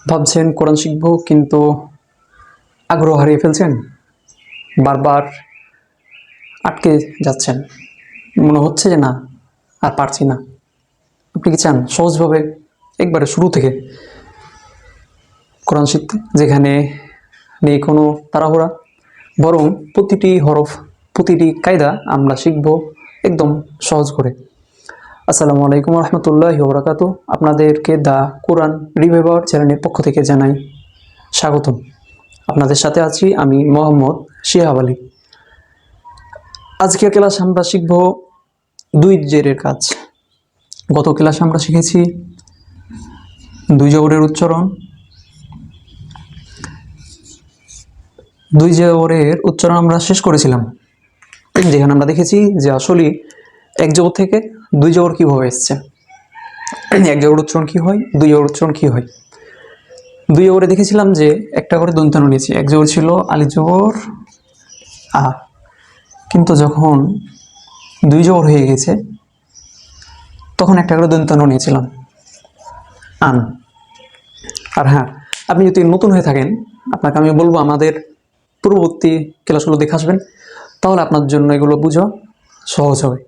ভাবছেন কোরআন শিখব কিন্তু আগ্রহ হারিয়ে ফেলছেন, বারবার আটকে যাচ্ছেন, মনে হচ্ছে যে না আর পারছি না। আপনি কি চান সহজভাবে একবারে শুরু থেকে কোরআন শিখতে, যেখানে নেই কোনো তাড়াহুড়া, বরং প্রতিটি হরফ প্রতিটি কায়দা আমরা শিখব একদম সহজ করে। আসসালামু আলাইকুম রহমতুল্লাহি ওয়া বারাকাতুহু। আপনাদেরকে দ্য কোরআন রিভাইভার চ্যানেলের পক্ষ থেকে জানাই স্বাগতম। আপনাদের সাথে আছি আমি মোহাম্মদ শিহাব আলী। আজকের ক্লাস আমরা শিখব দুই জেরের কাজ। গত ক্লাসে আমরা শিখেছি দুই জবরের উচ্চারণ। দুই জবরের উচ্চারণ আমরা শেষ করেছিলাম, যেখানে আমরা দেখেছি যে আসলে এক জবর থেকে দুই জবর কীভাবে এসছে, এক জবর উচ্চারণ কী হয়, দুই জবর উচ্চারণ কী হয়। দুই জবরে দেখেছিলাম যে একটা করে দন্তান্ন নিয়েছি, এক জবর ছিল আলিফ জবর আ, কিন্তু যখন দুই জবর হয়ে গেছে তখন একটা করে দন্তান্ন নিয়েছিলাম আন। আর হ্যাঁ, আপনি যদি নতুন হয়ে থাকেন, আপনাকে আমি বলবো আমাদের পূর্ববর্তী ক্লাসগুলো দেখে আসবেন, তাহলে আপনার জন্য এগুলো বুঝা সহজ হবে।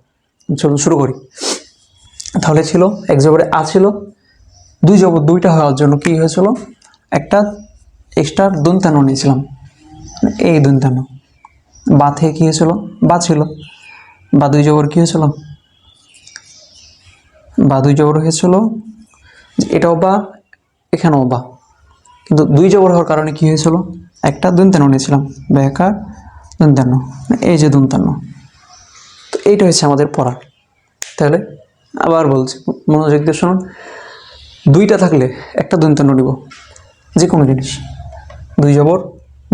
চলুন শুরু করি। তাহলে ছিল এক জবরে আ ছিল, দুই জবর দুইটা হওয়ার জন্য কি হয়েছিল, একটা এক্সট্রা দন্তান্ন নিয়েছিলাম, এই দন্তান্ন। বা থেকে কী হয়েছিল, বা ছিল, বা দুই জবর কী হয়েছিল, বা দুই জবর হয়েছিল, এটাও বা এখানেও বা, কিন্তু দুই জবর হওয়ার কারণে কী হয়েছিল, একটা দন্তান্ন নিয়েছিলাম, বেকার দন্তান্ন, এই যে দন্তান্ন। তো এইটা হচ্ছে আমাদের পড়া। তাহলে আবার বলছি, মনোযোগ দিয়ে শুনুন। দুইটা থাকলে একটা দন্তান্ন নিব, যে কোনো জিনিস, দুই জবর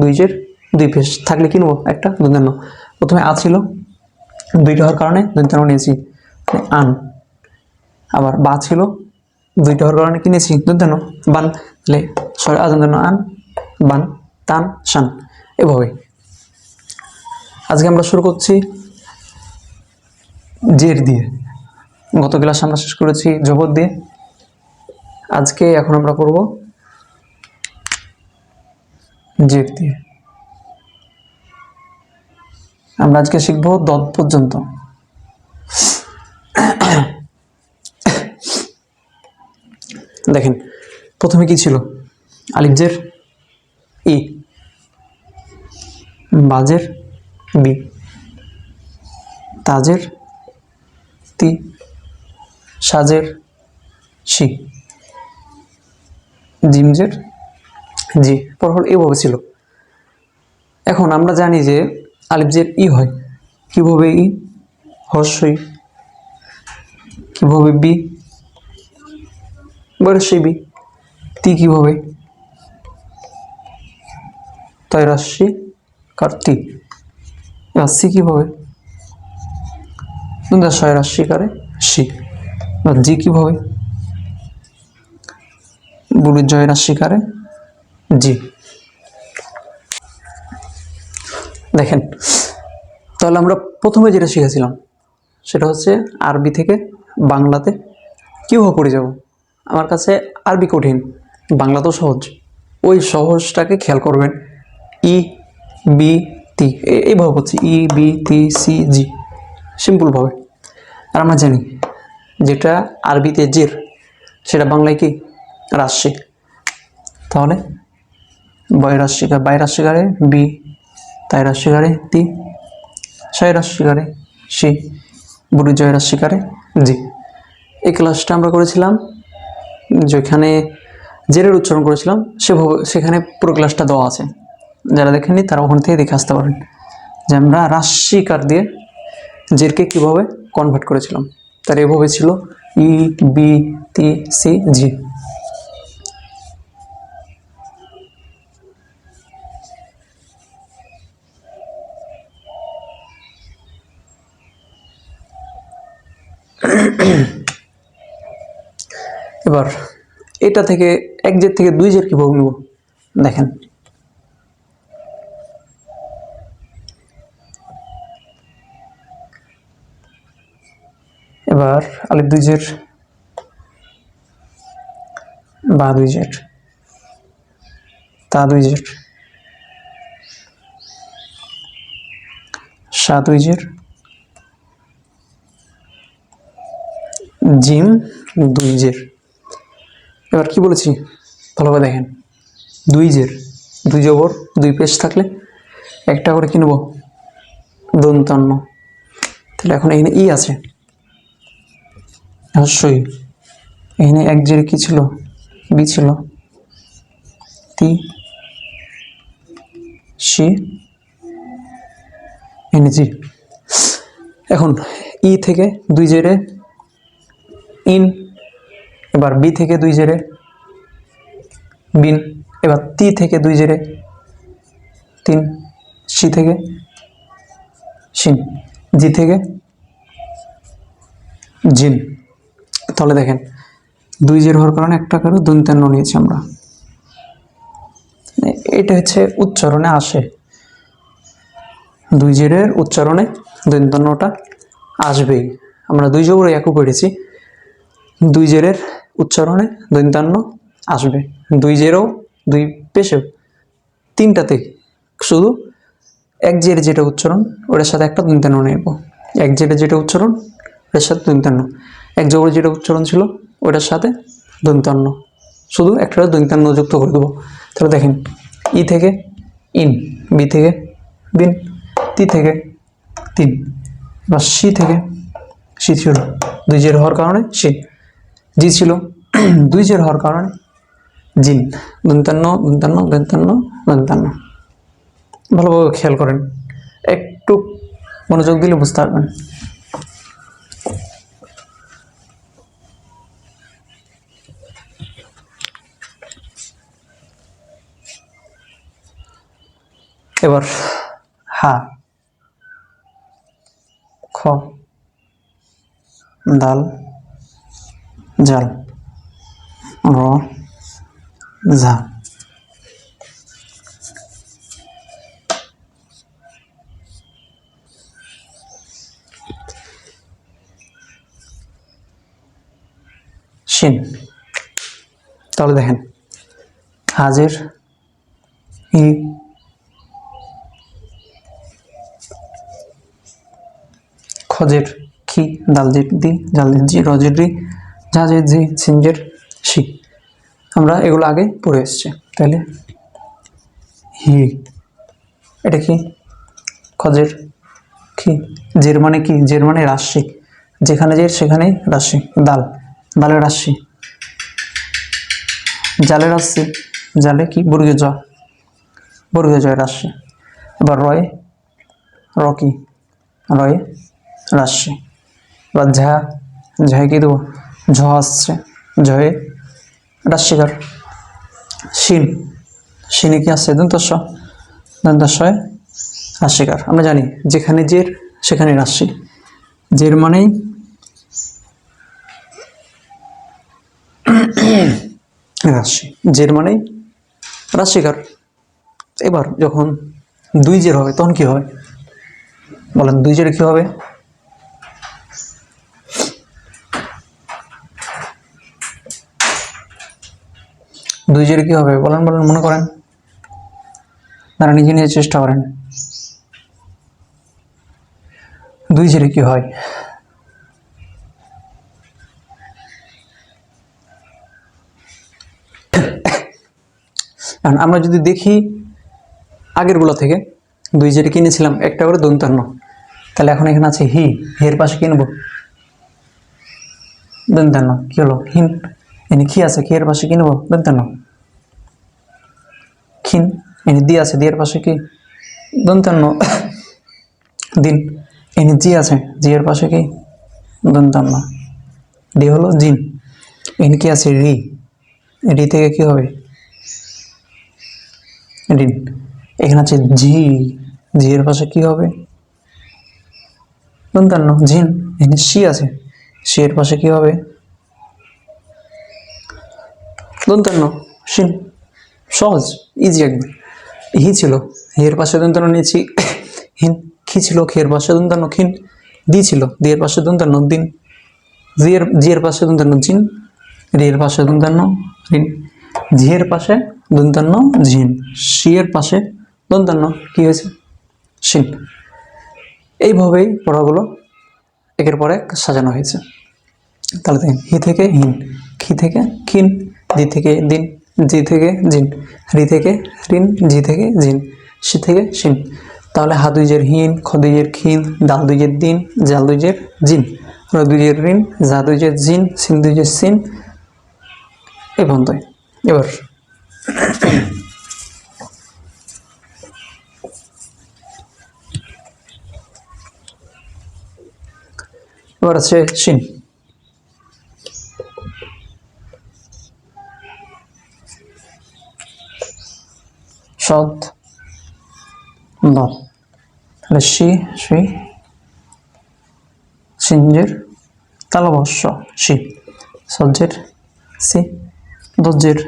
দুই জের দুই পেশ থাকলে কি নেব, একটা দন্তান্ন। প্রথমে আ ছিল, দুইটা হওয়ার কারণে দন্তান্ন নিয়েছি আন। আবার বা ছিল, দুইটা হওয়ার কারণে কি নিয়েছি, দন্তান্ন বান। তাহলে সরি দন্তান্ন আন বান তান শান, এভাবে। আজকে আমরা শুরু করছি জের দিয়ে। গত ক্লাস আমরা শেষ করেছি জবর দিয়ে, আজকে এখন আমরা করব জের দিয়ে। আমরা আজকে শিখব দদ পর্যন্ত। দেখেন প্রথমে কি ছিল, আলিফ জের ই, বাজের বি, তাজের তি, সাজের সি, জিমজের জি। পরপর এভাবে ছিল। এখন আমরা জানি যে আলিফ জের ই হয় কিভাবে, ই হর্ষই, কিভাবে বি বর্ষই বি, তি কিভাবে তয় রাশি কার্তি, রাশি কিভাবে ছয় রাশি কারে সি, জি কিভাবে বুড়ির জয় রাশি কারে জি। দেখেন তাহলে আমরা প্রথমে যেটা শিখেছিলাম সেটা হচ্ছে আরবি থেকে বাংলাতে কীভাবে পড়ে যাব। আমার কাছে আরবি কঠিন, বাংলা তো সহজ, ওই সহজটাকে খেয়াল করবেন। ই বি তি, এইভাবে হচ্ছে ই বি তি সি জি, সিম্পলভাবে। আর আমরা জানি যেটা আরবিতে জের সেটা বাংলায় কি রাশি। তাহলে বয় রাশিকার বাই রাশিকারে বি, তাই রাশিকারে তি, ছয় রাশিকারে সি, বুড়ি জয় রাশিকারে জি। এই ক্লাসটা আমরা করেছিলাম, যেখানে জেরের উচ্চারণ করেছিলাম সেখানে পুরো ক্লাসটা দেওয়া আছে, যারা দেখেননি তারা ওখান থেকে দেখে আসতে পারেন যে আমরা রাশিকার দিয়ে জেরকে কীভাবে কনভার্ট করেছিলাম। তার এভাবে ছিল ই বি তি সি জি। এবার এটা থেকে এক জের থেকে দুই জের কীভাবে নেব দেখেন। এবার আলিফ দুই জের, বা দুই জের, তা 2 জের, সা 2 জের, জিম 2 জের। এবার কি বলেছি ভালোভাবে দেখেন, 2 জের, 2 জবর 2 পেশ থাকলে একটা করে কি নেব, দন্তান্ন। তাহলে এখন এখানে ই আছে অবশ্যই, এখানে 1 জের কি ছিল, বি ছিল, তি সি এখানে জি। এখন ই থেকে 2 জেরে ইন, এবার বি থেকে 2 জেরে বিন, এবার তি থেকে 2 জেরে তিন, সি থেকে শিন, জি থেকে জিন। তাহলে দেখেন 2 জের হওয়ার কারণে একটা করে দন্তান্ন নিয়েছি আমরা, এটা হচ্ছে উচ্চারণে আসে, 2 জেরের উচ্চারণে দন্তান্নটা আসবেই। আমরা 2 জবর একও পড়েছি, 2 জেরের উচ্চারণে দন্তান্ন আসবে, 2 জেরও 2 পেশেও, তিনটাতে শুধু 1 জের যেটা উচ্চারণ ওটার সাথে একটা দন্তান্ন নেব, 1 জেরের যেটা উচ্চারণ ওটার সাথে দন্তান্ন, 1 জবর যেটা উচ্চারণ ছিল ওটার সাথে দন্তান্ন, শুধু একটা দন্তান্ন যুক্ত করে দেবো। তাহলে দেখেন ই থেকে ইন, বি থেকে বিন, তি থেকে তিন, বা সি থেকে সি ছিল 2 জের হওয়ার কারণে সি, জি ছিল 2 জের হওয়ার কারণে জিন, দন্তান্ন দন্তান্ন দন্তান্ন দন্তান্ন। ভালোভাবে খেয়াল করেন, একটু মনোযোগ দিলে বুঝতে পারবেন। এবার হা, খ, দাল, জাল, র, ঝা। শিন। তাহলে দেখেন হাজের ই, খজের খি, দালজের দি, জালজের জি, রজের রি, ঝাঁজের জি, সিনজের সি। আমরা এগুলো আগে পড়ে এসছি। তাহলে হি, এটা কি, খজের খি, জের মানে কি, জের মানে রাশি, যেখানে জের সেখানেই রাশি, দাল, দালের রাশি, জালের রাশি, জালে কি, বর্গীয় জ, বর্গীয় জয়ের রাশি। এবার রয়ে, র কি, রয়ে রাশি। এবার ঝা, ঝায় কি দেবো, ঝ আসছে, ঝয়ে রাশিকার। শিন, শিনে কি আসছে, দন্তস্ব, দন্তস্বয়ে রাশিকার। আমরা জানি যেখানে জের সেখানে রাশি, জের মানেই রাশি, জের মানেই রাশিকার। এবার যখন 2 জের হবে তখন কি হবে বলেন, 2 জের কি হবে, দুই জের কি হবে বলেন বলেন, মনে করেন, তারা নিজে নিজে চেষ্টা করেন। 2 জেরে কি হয়, কারণ আমরা যদি দেখি আগের গুলো থেকে 2 জেরে কিনেছিলাম একটা করে দন্তান্ন, তাহলে এখন এখানে আছে হি, হের পাশে কি নেব, দন্তান্ন। কি হলো, হিন, এনে কি আছে, কি এর পাশে কি নেব, দন্তান্ন, খিন, এনে দি আছে, দি এর পাশে কি, দন্তান্ন, দিন, এনে জি আছে, জি এর পাশে কি, দন্তান্ন, ডি হলো জিন, এনে কি আছে, রি, রি থেকে কি হবে, রিন, এখানে আছে জি, জি এর পাশে কি হবে, দন্তান্ন, জিন, এখানে সি আছে, সি এর পাশে কি হবে, দন্তান্ন, শিন। সহজ, ইজি একদম। হি ছিল, হি এর পাশে দন্তান্ন নিয়েছি হিন, খি ছিল, খি এর পাশে দন্তান্ন খিন, দি ছিল, দি এর পাশে দন্তান্ন দিন, জি এর পাশে দন্তান্ন জিন, রি এর পাশে দন্তান্ন রিন, ঝি এর পাশে দন্তান্ন ঝিন, শি এর পাশে দন্তান্ন কি হয়েছে শিন। এইভাবেই পড়াগুলো একের পর এক সাজানো হয়েছে। তাহলে দেখেন হি থেকে হিন, খি থেকে খিন, দি থেকে দিন, জি থেকে জিন, রি থেকে রিন, জি থেকে জিন, সি থেকে শিন। তাহলে হা দুইজের হিন, খ দুইজের খিন, দাল দুইজের দিন, জাল দুইজের জিন, র দুইজের রিন, যা দুইজের জিন, সিন দুইজের সিন, এই পর্যন্তই। এবার আছে শিন। সদ দল, তাহলে শি শ্রী, সিঞ্জের তালবস্য শি, সজ্জের সি, দজ্জের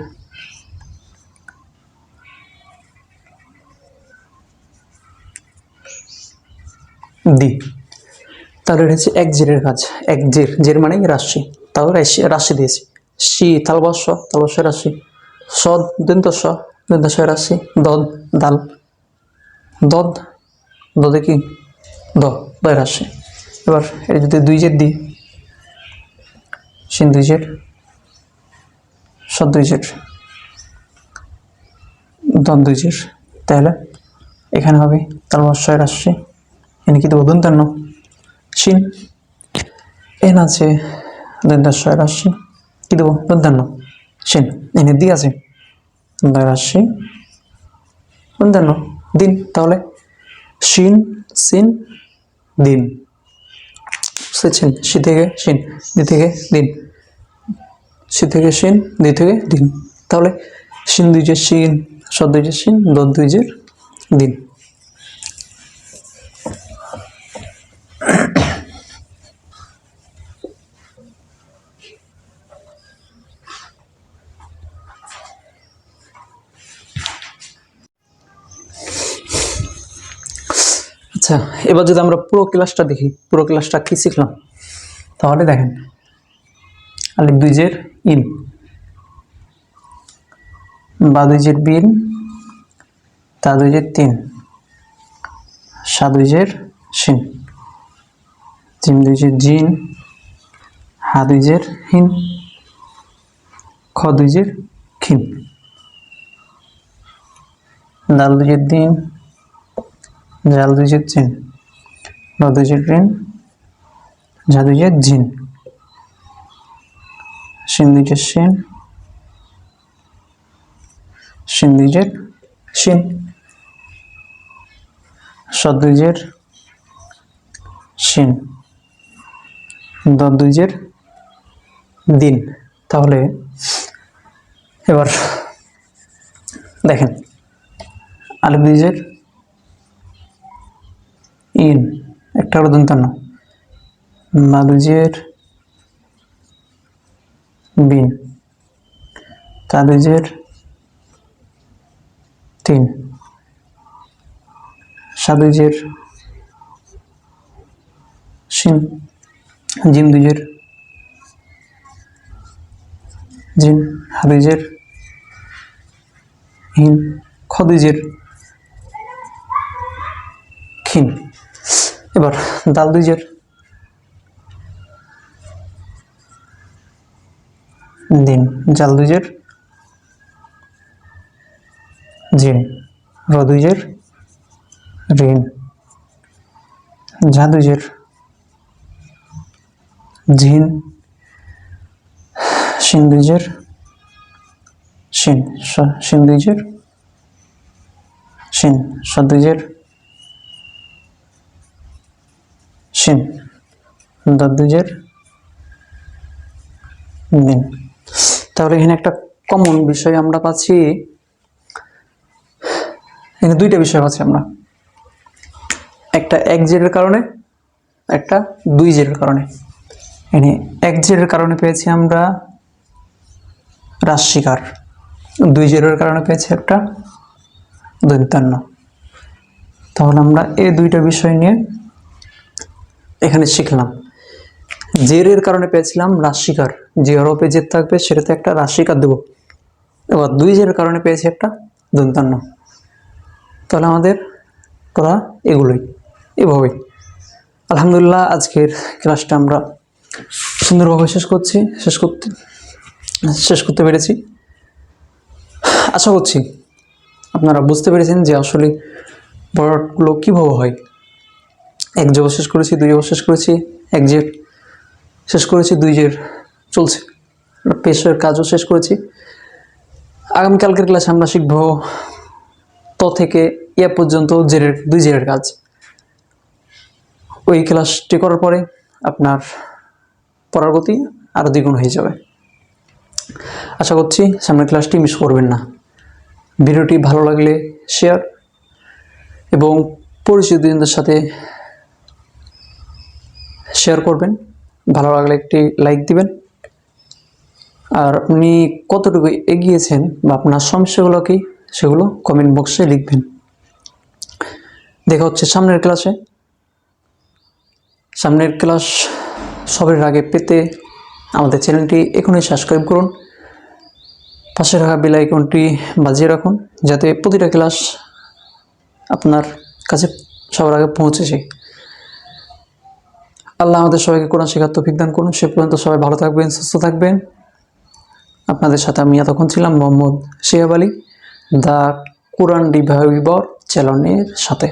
দি। তাহলে এটা হচ্ছে এক জেরের কাজ, এক জের, জের মানে রাশি, তাও রাশি দিয়েছি। শি তালবস্য, তালবস্য রাশি, সদ দন্তস্ব, দন্তস্ব রাশি, দদ দাল, দদ দদে কি দয় রাশি। এবার এটা যদি দুই জের দিই, সিন দুই জের, সদ দুই জের, দদ দুই জের, তাহলে এখানে হবে তালবস্য রাশি, এনে কি দেবো দন্তান্ন শিন, এন আছে দন্তাস্ব রাশি, কি দেবো দন্তান্ন শিন, এনে দি আছে দয় রাশি দন্তান্ন দিন। তাহলে শিন সিন দিন, বুঝতেছেন? সি থেকে শিন, দি থেকে দিন, সি থেকে শিন, দি থেকে দিন। তাহলে শিন দুইজের শিন, সদ দুইজের শিন, দদ দুইজের দিন। আচ্ছা, এবার যদি আমরা পুরো ক্লাসটা দেখি, পুরো ক্লাসটা কি শিখলাম, তাহলে দেখেন আলিফ দুইজের ইন, বা দুইজের বিন, তা দুইজের তিন, সা দুইজের শিন, জিম দুইজের জিন, হা দুইজের হিন, খ দুইজের খিন, দাল দুইজের দিন, জাল দুইজের জিন, র দুইজের রিন, ঝা দুইজের জিন, শিন দুইজের শিন, শিন দুইজের শিন, সদ দুইজের শিন, দদ দুইজের দিন। তাহলে এবার দেখেন আলিফ দুইজের ইন, একটা হলো দন্তান্ন, বা দুইজের বিন, তা দুইজের তিন, সা দুইজের শিন, জিম দুইজের জিন, হা দুইজের হিন, খ দুইজের খিন। এবার দাল দুইজের দিন, জাল দুইজের জিন, র দুইজের রিন, ঝা দুইজের ঝিন, শিন দুইজের শিন, শিন দুইজের শিন, সদ দুইজের শিন, দদ দুইজের দিন। তাহলে এখানে একটা কমন বিষয় আমরা পাচ্ছি, এখানে দুইটা বিষয় পাচ্ছি আমরা, একটা এক জেরের কারণে, একটা দুই জেরের কারণে। এখানে এক জেরের কারণে পেয়েছি আমরা রাশিকার, দুই জেরের কারণে পেয়েছি একটা দন্তান্ন। তাহলে আমরা এই দুইটা বিষয় নিয়ে এখানে শিখলাম। জেরের কারণে পেয়েছিলাম রাশিকার, যে হরফে জের থাকবে সেটাতে একটা রাশিকার দেব, এবার 2 কারণে পেয়েছি একটা দন্তান্ন। তাহলে আমাদের করা এগুলোই, এভাবেই। আলহামদুলিল্লাহ আজকের ক্লাসটা আমরা সুন্দরভাবে শেষ করতে পেরেছি। আশা করছি আপনারা বুঝতে পেরেছেন যে আসলে প্রোডাক্টগুলো কীভাবে হয়। 1 জের শেষ করেছি, 2 জের শেষ করেছি, 1 জের শেষ করেছি, 2 জের চলছে, পেশের কাজও শেষ করেছি। আগামীকালকের ক্লাসে আমরা শিখব ত থেকে ইয়া পর্যন্ত 2 জেরের কাজ। ওই ক্লাসটি করার পরে আপনার পড়ার গতি আরও দ্বিগুণ হয়ে যাবে। আশা করছি সামনের ক্লাসটি মিস করবেন না। ভিডিওটি ভালো লাগলে শেয়ার এবং পরিচিতজনদের সাথে শেয়ার করবেন। ভালো লাগলে একটি লাইক দিবেন। আর আপনি কতটুকু এগিয়েছেন বা আপনার সমস্যাগুলো কি সেগুলো কমেন্ট বক্সে লিখবেন। দেখা হচ্ছে সামনের ক্লাসে। সামনের ক্লাস সবার আগে পেতে আমাদের চ্যানেলটি এখনই সাবস্ক্রাইব করুন, পাশে রাখা বেল আইকনটি বাজিয়ে রাখুন যাতে প্রতিটা ক্লাস আপনার কাছে সবার আগে পৌঁছে যায়। আল্লাহ আমাদের সবাইকে কোরআন শেখার তৌফিক দান করুন। সে পর্যন্ত সবাই ভালো থাকবেন, সুস্থ থাকবেন। আপনাদের সাথে আমি এতক্ষণ ছিলাম Mohammad Shihab Ali, the Quran reviver চ্যানেলের সাথে।